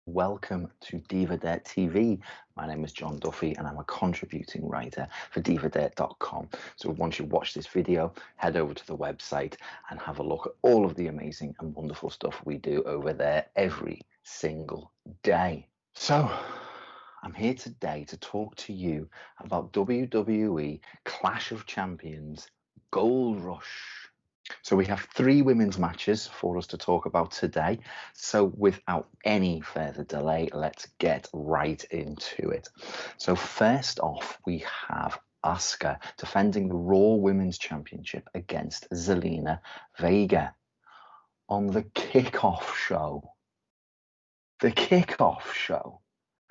Welcome to Diva Dirt TV. My name is John Duffy and I'm a contributing writer for DivaDirt.com. So once you watch this video, head over to the website and have a look at all of the amazing and wonderful stuff we do over there every single day. So I'm here today to talk to you about WWE Clash of Champions Gold Rush. So we have 3 women's matches for us to talk about today. So without any further delay, let's get right into it. So first off, we have Asuka defending the Raw Women's Championship against Zelena Vega on the kickoff show. The kickoff show?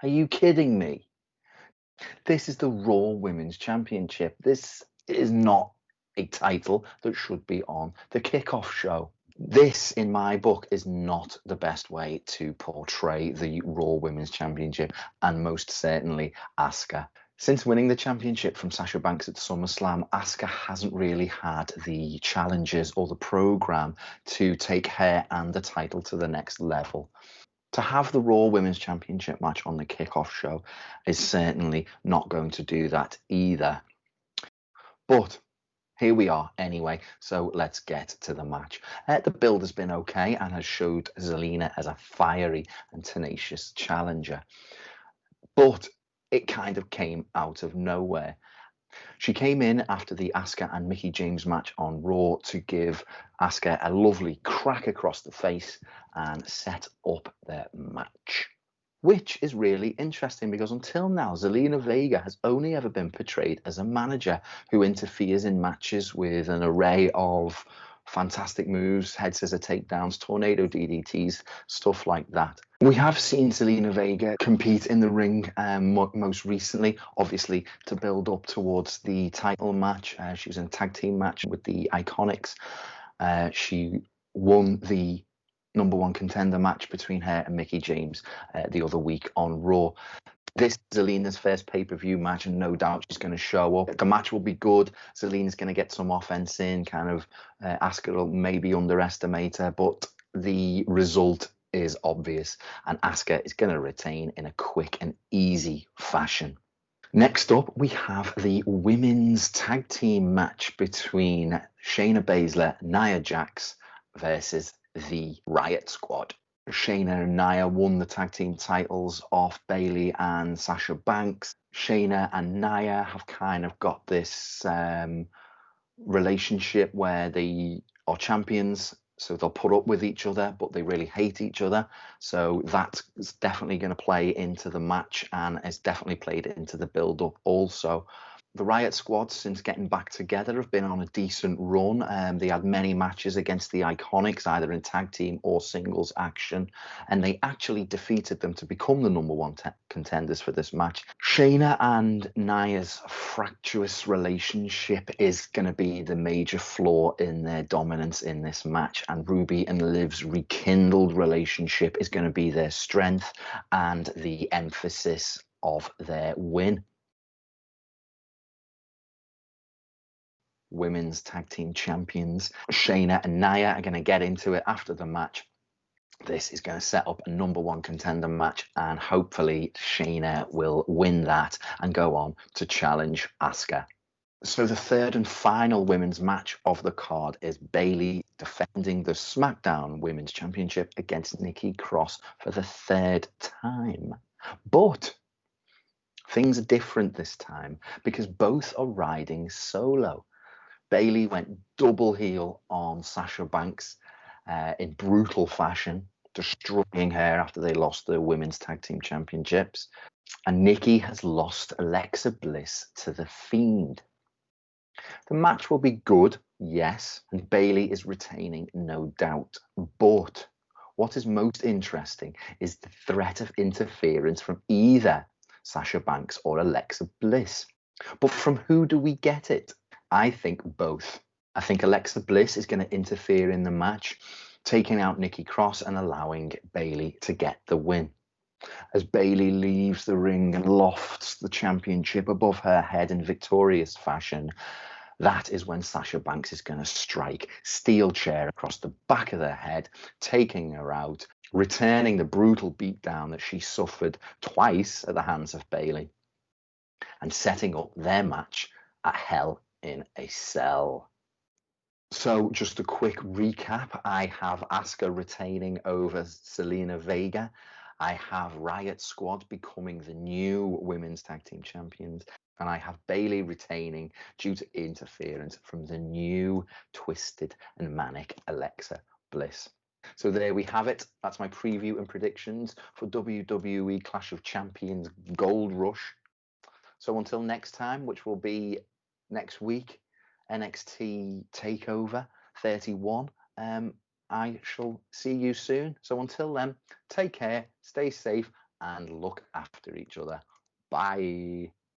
Are you kidding me? This is the Raw Women's Championship. This is not a title that should be on the kickoff show. This, in my book, is not the best way to portray the Raw Women's Championship, and most certainly Asuka. Since winning the championship from Sasha Banks at SummerSlam, Asuka hasn't really had the challenges or the program to take her and the title to the next level. To have the Raw Women's Championship match on the kickoff show is certainly not going to do that either. But here we are anyway, so let's get to the match. The build has been okay and has showed Zelena as a fiery and tenacious challenger. But it kind of came out of nowhere. She came in after the Asuka and Mickie James match on Raw to give Asuka a lovely crack across the face and set up their match. Which is really interesting because until now, Zelena Vega has only ever been portrayed as a manager who interferes in matches with an array of fantastic moves, head scissor takedowns, tornado DDTs, stuff like that. We have seen Zelena Vega compete in the ring most recently, obviously to build up towards the title match. She was in a tag team match with the Iconics. She won the #1 contender match between her and Mickie James the other week on Raw. This is Zelena's first pay-per-view match, and no doubt she's going to show up. The match will be good. Zelena's going to get some offense in, kind of Asuka will maybe underestimate her, but the result is obvious, and Asuka is going to retain in a quick and easy fashion. Next up, we have the women's tag team match between Shayna Baszler, Nia Jax versus the Riot Squad. Shayna and Nia won the tag team titles off Bayley and Sasha Banks. Shayna and Nia have kind of got this relationship where they are champions, so they'll put up with each other, but they really hate each other. So that's definitely going to play into the match and has definitely played into the build-up also. The Riot Squad, since getting back together, have been on a decent run. They had many matches against the Iconics, either in tag team or singles action, and they actually defeated them to become the #1 contenders for this match. Shayna and Nia's fractious relationship is going to be the major flaw in their dominance in this match, and Ruby and Liv's rekindled relationship is going to be their strength and the emphasis of their win. Women's tag team champions Shayna and Nia are going to get into it after the match. This is going to set up a #1 contender match, and hopefully Shayna will win that and go on to challenge Asuka. So the third and final women's match of the card is Bayley defending the SmackDown Women's Championship against Nikki Cross for the 3rd time. But things are different this time because both are riding solo. Bayley went double heel on Sasha Banks in brutal fashion, destroying her after they lost the women's tag team championships. And Nikki has lost Alexa Bliss to The Fiend. The match will be good, yes, and Bayley is retaining, no doubt. But what is most interesting is the threat of interference from either Sasha Banks or Alexa Bliss. But from who do we get it? I think both. I think Alexa Bliss is going to interfere in the match, taking out Nikki Cross and allowing Bayley to get the win. As Bayley leaves the ring and lofts the championship above her head in victorious fashion, that is when Sasha Banks is going to strike, steel chair across the back of their head, taking her out, returning the brutal beatdown that she suffered twice at the hands of Bayley, and setting up their match at Hell in a Cell. So just a quick recap. I have Asuka retaining over Zelena Vega. I have Riot Squad becoming the new Women's Tag Team Champions. And I have Bayley retaining due to interference from the new Twisted and Manic Alexa Bliss. So there we have it. That's my preview and predictions for WWE Clash of Champions Gold Rush. So until next time, which will be next week, NXT TakeOver 31, I shall see you soon. So until then, take care, stay safe, and look after each other. Bye.